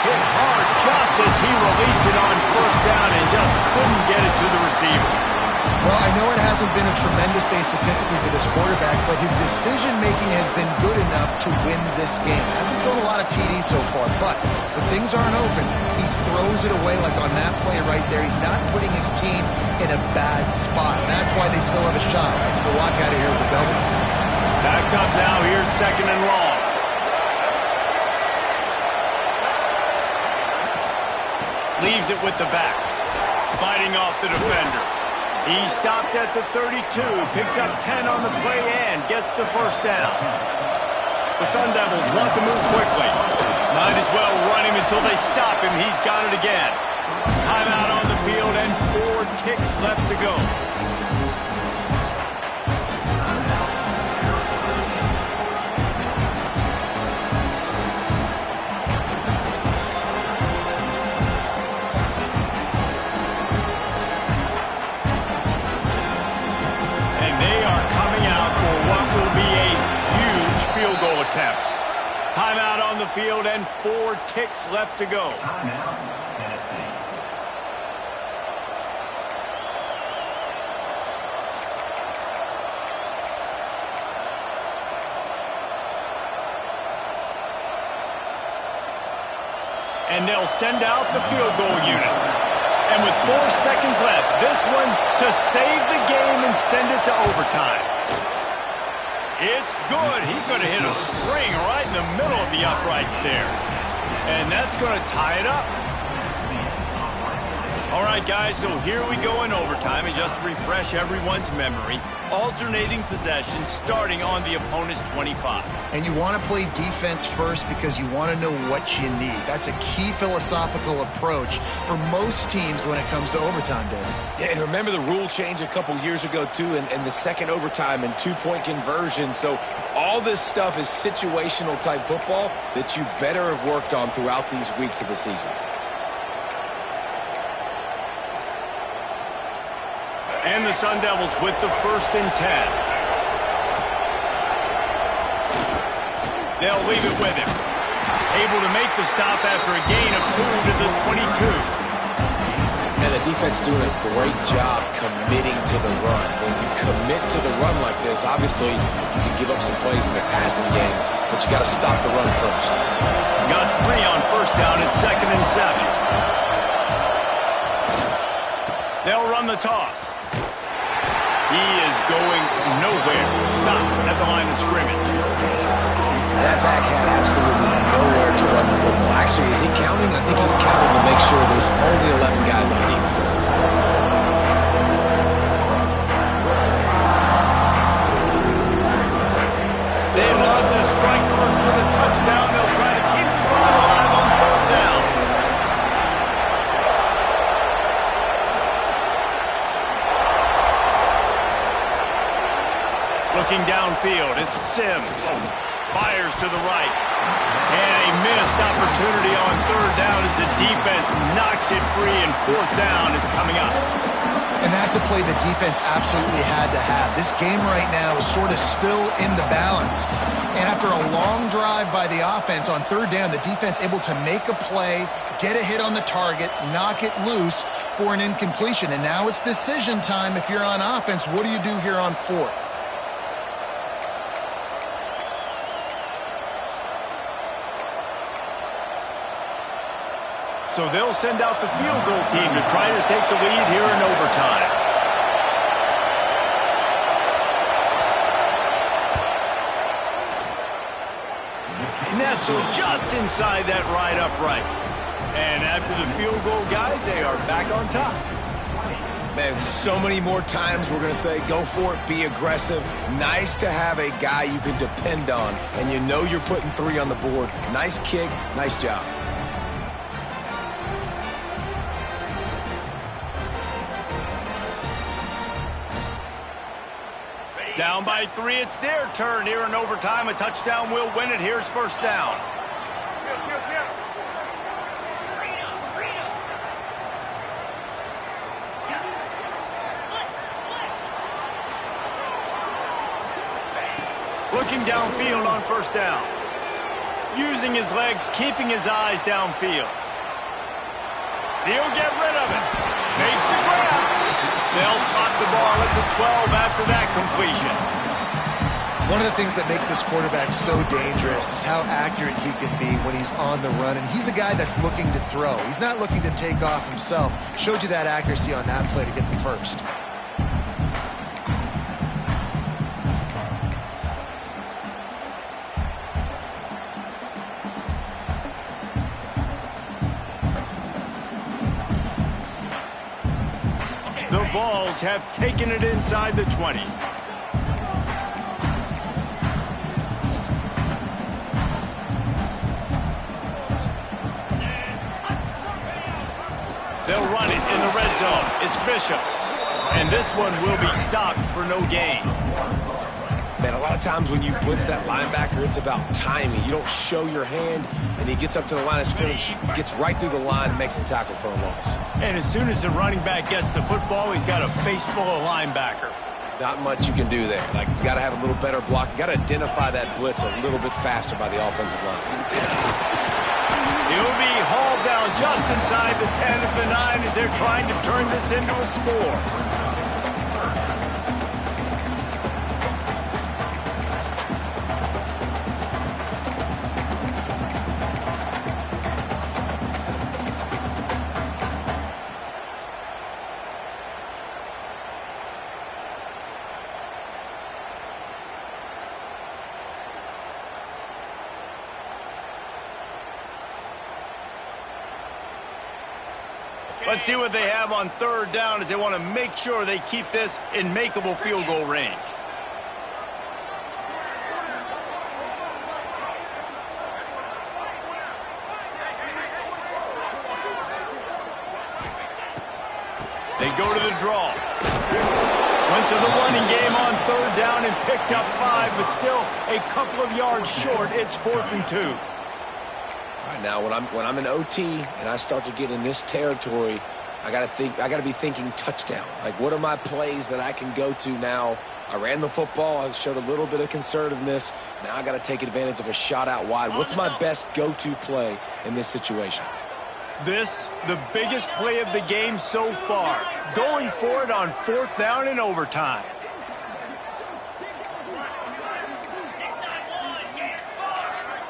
Hit hard just as he released it on first down and just couldn't get it to the receiver. Well, I know it hasn't been a tremendous day statistically for this quarterback, but his decision-making has been good enough to win this game. Hasn't thrown a lot of TDs so far, but when things aren't open, he throws it away like on that play right there. He's not putting his team in a bad spot. That's why they still have a shot to walk out of here with a W. Backed up now. Here's second and long. Leaves it with the back. Fighting off the defender. He stopped at the 32, picks up 10 on the play and gets the first down. The Sun Devils want to move quickly. Might as well run him until they stop him. He's got it again. Timeout on the field and 4 ticks left to go. Attempt. Timeout on the field and 4 ticks left to go. Timeout, Tennessee. And they'll send out the field goal unit. And with 4 seconds left, this one to save the game and send it to overtime. It's good. He could have hit a string right in the middle of the uprights there. And that's going to tie it up. All right, guys, so here we go in overtime. And just to refresh everyone's memory, alternating possession starting on the opponent's 25. And you want to play defense first because you want to know what you need. That's a key philosophical approach for most teams when it comes to overtime, David. Yeah, and remember the rule change a couple years ago, too, and the second overtime and 2-point conversion. So all this stuff is situational type football that you better have worked on throughout these weeks of the season. And the Sun Devils with the 1st and 10. They'll leave it with him. Able to make the stop after a gain of 2 to the 22. And the defense doing a great job committing to the run. When you commit to the run like this, obviously you can give up some plays in the passing game, but you got to stop the run first. Got 3 on first down at 2nd and 7. They'll run the toss. He is going nowhere. Stop at the line of scrimmage. That back had absolutely nowhere to run the football. Actually, is he counting? I think he's counting to make sure there's only 11 guys on defense. They love to strike first with a touchdown. They'll try to keep the drive alive on 3rd down. Looking downfield, it's Sims. Fires to the right. And a missed opportunity on third down as the defense knocks it free, and fourth down is coming up. And that's a play the defense absolutely had to have. This game right now is sort of still in the balance. And after a long drive by the offense on third down, the defense able to make a play, get a hit on the target, knock it loose for an incompletion. And now it's decision time if you're on offense. What do you do here on fourth? So they'll send out the field goal team to try to take the lead here in overtime. Nestled just inside that right upright. And after the field goal, guys, they are back on top. Man, so many more times we're going to say, go for it, be aggressive. Nice to have a guy you can depend on, and you know you're putting 3 on the board. Nice kick, nice job. Down by 3, it's their turn here in overtime. A touchdown will win it. Here's first down. Looking downfield on first down. Using his legs, keeping his eyes downfield. He'll get rid of it. Makes the grab. They'll spot the ball at the 12 after that completion. One of the things that makes this quarterback so dangerous is how accurate he can be when he's on the run. And he's a guy that's looking to throw. He's not looking to take off himself. Showed you that accuracy on that play to get the first. The Vols have taken it inside the 20. They'll run it in the red zone. It's Bishop. And this one will be stopped for no gain. Man, a lot of times when you blitz that linebacker, it's about timing. You don't show your hand, and he gets up to the line of scrimmage, gets right through the line, and makes the tackle for a loss. And as soon as the running back gets the football, he's got a face full of linebacker. Not much you can do there. Like, you got to have a little better block. You got to identify that blitz a little bit faster by the offensive line. He'll be hauled down just inside the 10 of the 9 as they're trying to turn this into a score. Let's see what they have on third down as they want to make sure they keep this in makeable field goal range. They go to the draw. Went to the running game on third down and picked up 5, but still a couple of yards short. It's 4th and 2. Now, when I'm in OT and I start to get in this territory, I got to be thinking touchdown. Like, what are my plays that I can go to now? I ran the football. I showed a little bit of conservativeness. Now I got to take advantage of a shot out wide. What's my best go-to play in this situation? This, the biggest play of the game so far. Going for it on 4th down in overtime.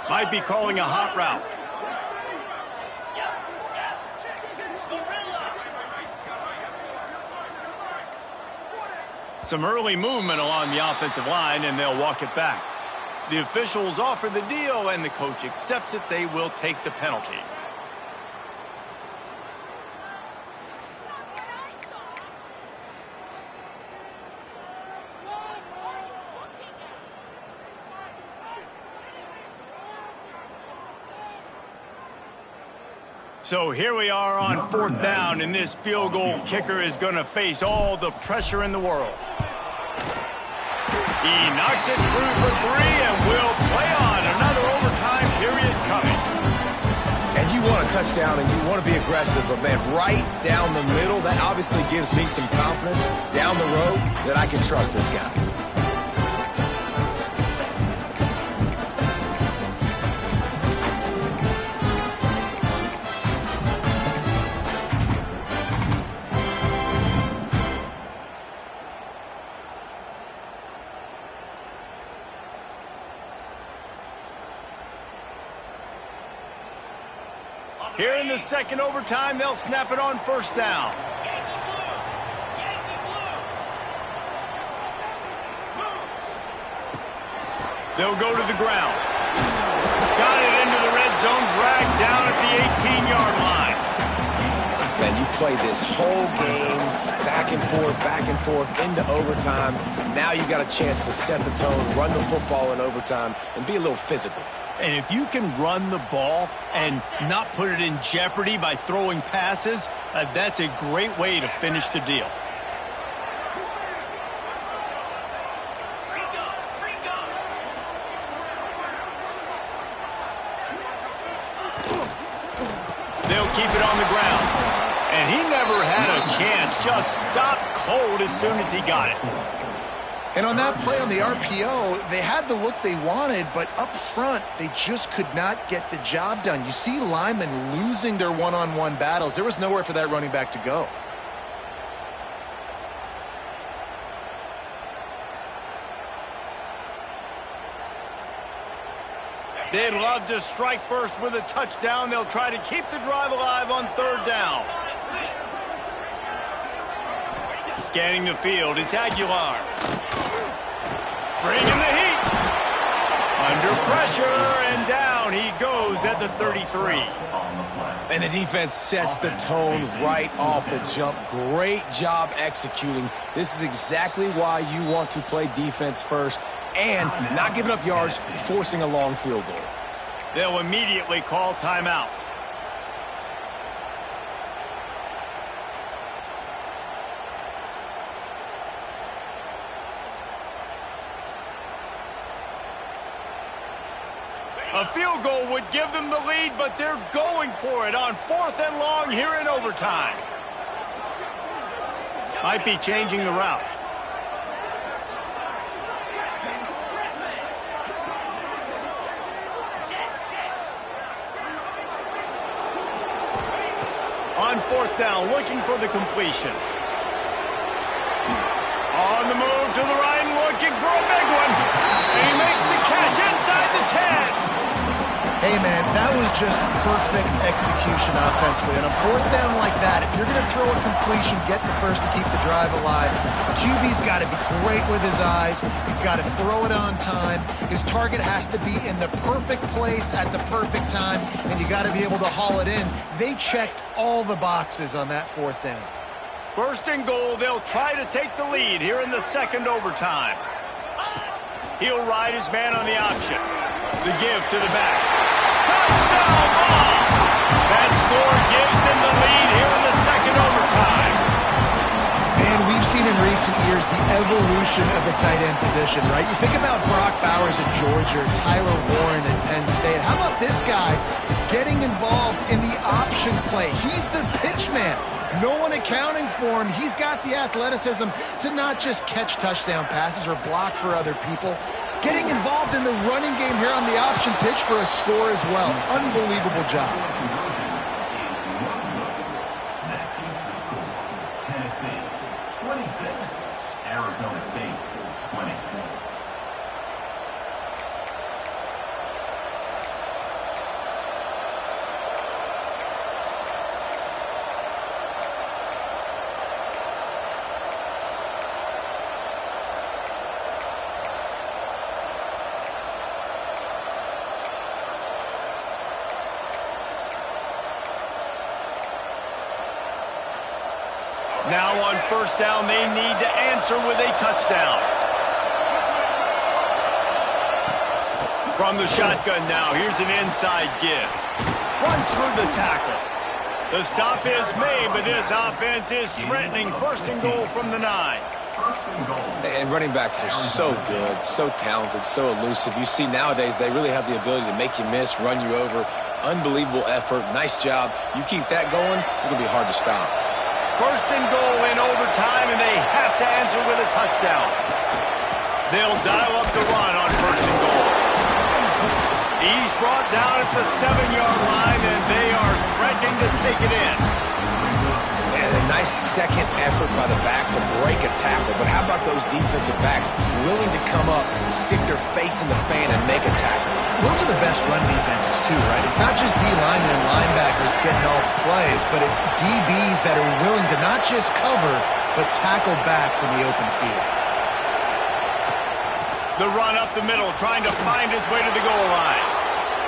Might be calling a hot route. Some early movement along the offensive line, and they'll walk it back. The officials offer the deal, and the coach accepts it. They will take the penalty. So here we are on 4th down, and this field goal kicker is going to face all the pressure in the world. He knocks it through for 3 and will play on. Another overtime period coming. And you want a touchdown and you want to be aggressive, but, man, right down the middle, that obviously gives me some confidence down the road that I can trust this guy. Here in the second overtime, they'll snap it on first down. They'll go to the ground. Got it into the red zone, dragged down at the 18-yard line. Man, you play this whole game back and forth into overtime. Now you got a chance to set the tone, run the football in overtime, and be a little physical. And if you can run the ball and not put it in jeopardy by throwing passes, that's a great way to finish the deal. They'll keep it on the ground. And he never had a chance, just stopped cold as soon as he got it. And on that play on the RPO, they had the look they wanted, but up front, they just could not get the job done. You see linemen losing their one-on-one battles. There was nowhere for that running back to go. They'd love to strike first with a touchdown. They'll try to keep the drive alive on third down. Scanning the field, it's Aguilar. Bringing the heat. Under pressure, and down he goes at the 33. And the defense sets the tone right off the jump. Great job executing. This is exactly why you want to play defense first and not giving up yards, forcing a long field goal. They'll immediately call timeout. A field goal would give them the lead, but they're going for it on 4th and long here in overtime. Might be changing the route. On 4th down, looking for the completion. On the move to the right, looking for a big one. And he makes the catch inside the 10. Hey, man, that was just perfect execution offensively. On a 4th down like that, if you're going to throw a completion, get the first to keep the drive alive. QB's got to be great with his eyes. He's got to throw it on time. His target has to be in the perfect place at the perfect time, and you got to be able to haul it in. They checked all the boxes on that 4th down. 1st and goal, they'll try to take the lead here in the second overtime. He'll ride his man on the option. The give to the back. Touchdown ball! That score gives them the lead here in the second overtime. Man, we've seen in recent years the evolution of the tight end position, right? You think about Brock Bowers at Georgia, Tyler Warren at Penn State. How about this guy getting involved in the option play? He's the pitch man. No one accounting for him. He's got the athleticism to not just catch touchdown passes or block for other people. Getting involved in the running game here on the option pitch for a score as well. Unbelievable job. Tennessee 26, Arizona State 20. Now on 1st down, they need to answer with a touchdown. From the shotgun now, here's an inside give. Runs through the tackle. The stop is made, but this offense is threatening 1st and goal from the 9. First and goal. And running backs are so good, so talented, so elusive. You see nowadays they really have the ability to make you miss, run you over. Unbelievable effort. Nice job. You keep that going, it's going to be hard to stop. First and goal in overtime, and they have to answer with a touchdown. They'll dial up the run on first and goal. He's brought down at the 7-yard line, and they are threatening to take it in. And a nice second effort by the back to break a tackle. But how about those defensive backs willing to come up, stick their face in the fan, and make a tackle? Those are the best run defenses, too, right? It's not just D-linemen and linebackers getting all the plays, but it's DBs that are willing to not just cover, but tackle backs in the open field. The run up the middle, trying to find his way to the goal line.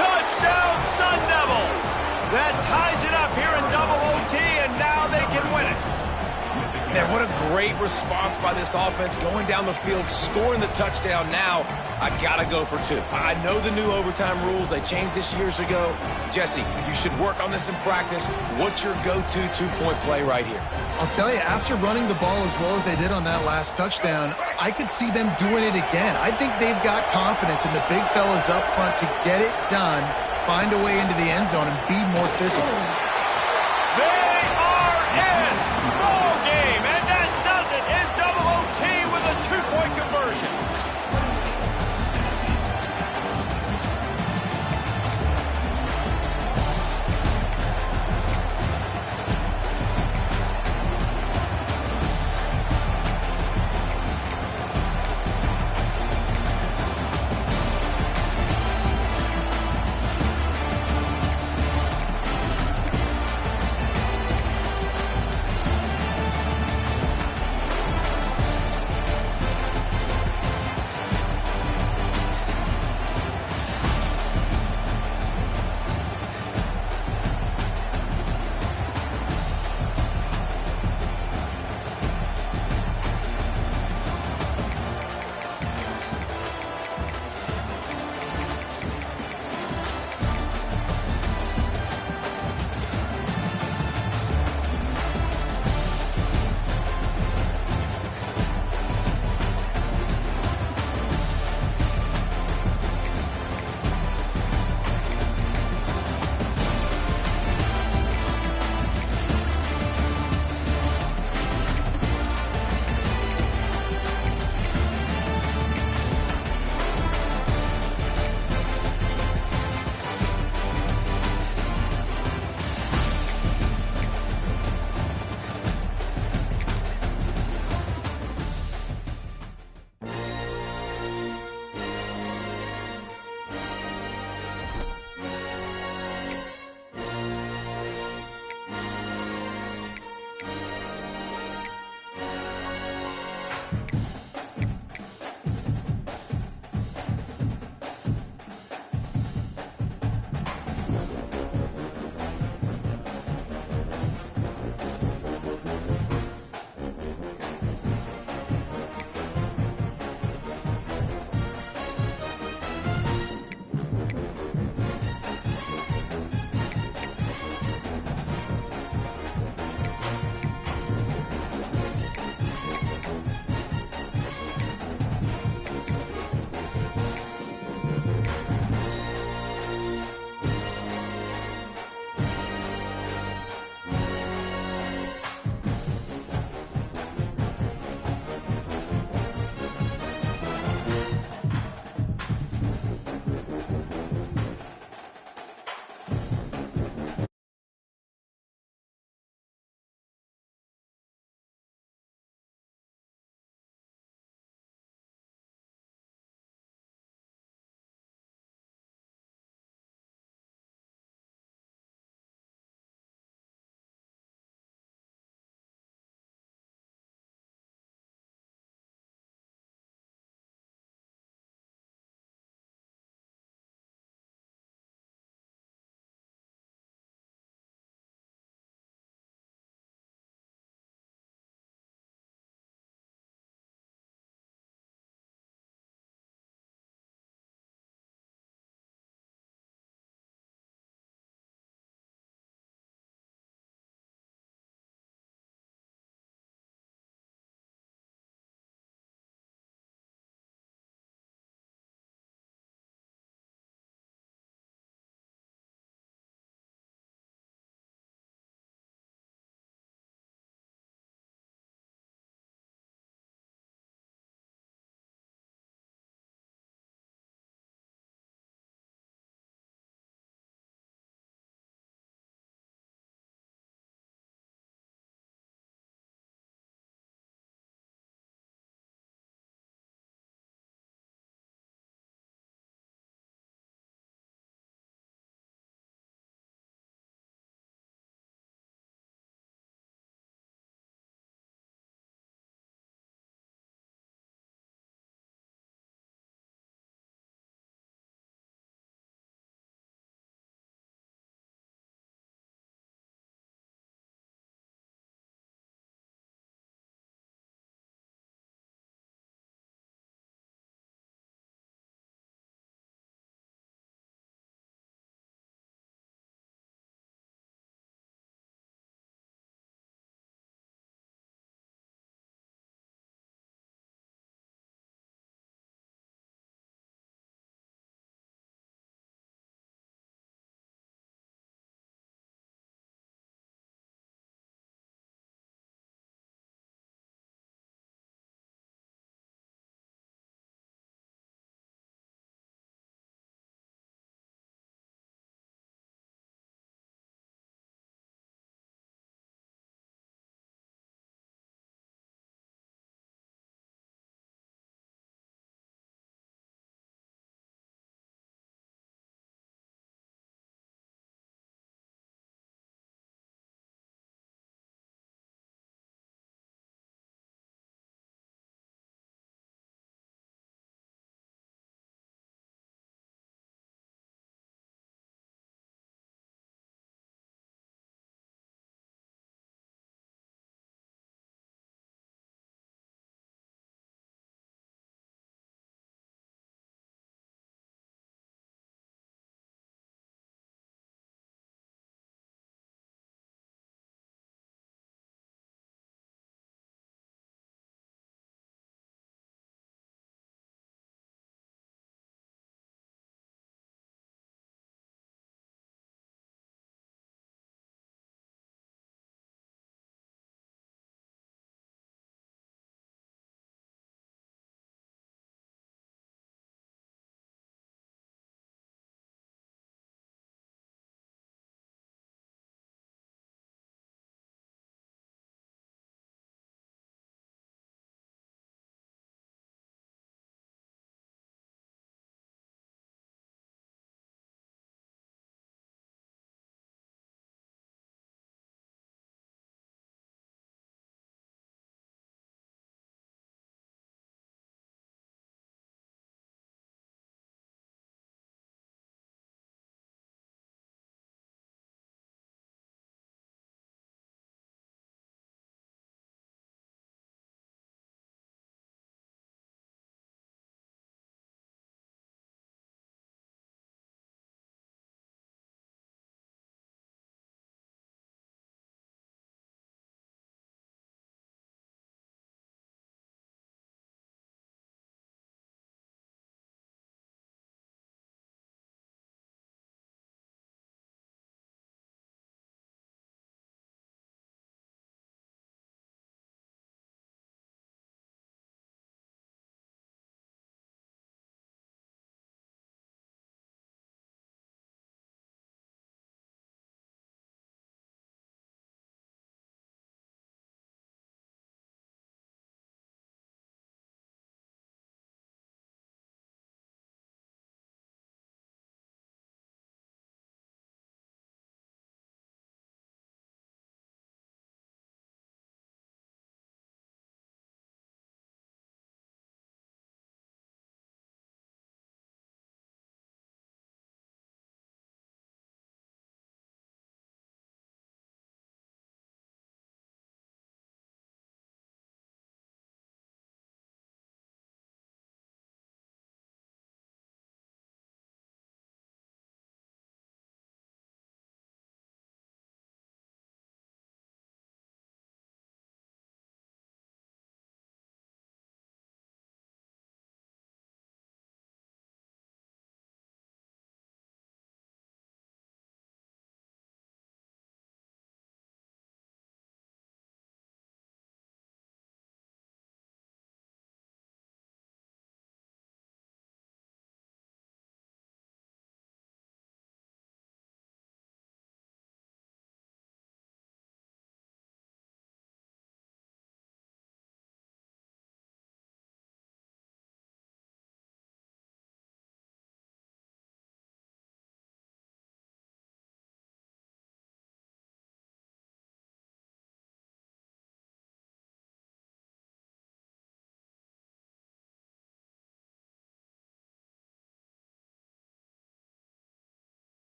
Touchdown, Sun Devils! That ties it up here in double OT, and now they can win it. Man, what a great response by this offense, going down the field, scoring the touchdown. Now, I gotta go for two. I know the new overtime rules, they changed this years ago. Jesse, you should work on this in practice. What's your go-to two-point play right here? I'll tell you, after running the ball as well as they did on that last touchdown, I could see them doing it again. I think they've got confidence in the big fellas up front to get it done, find a way into the end zone, and be more physical.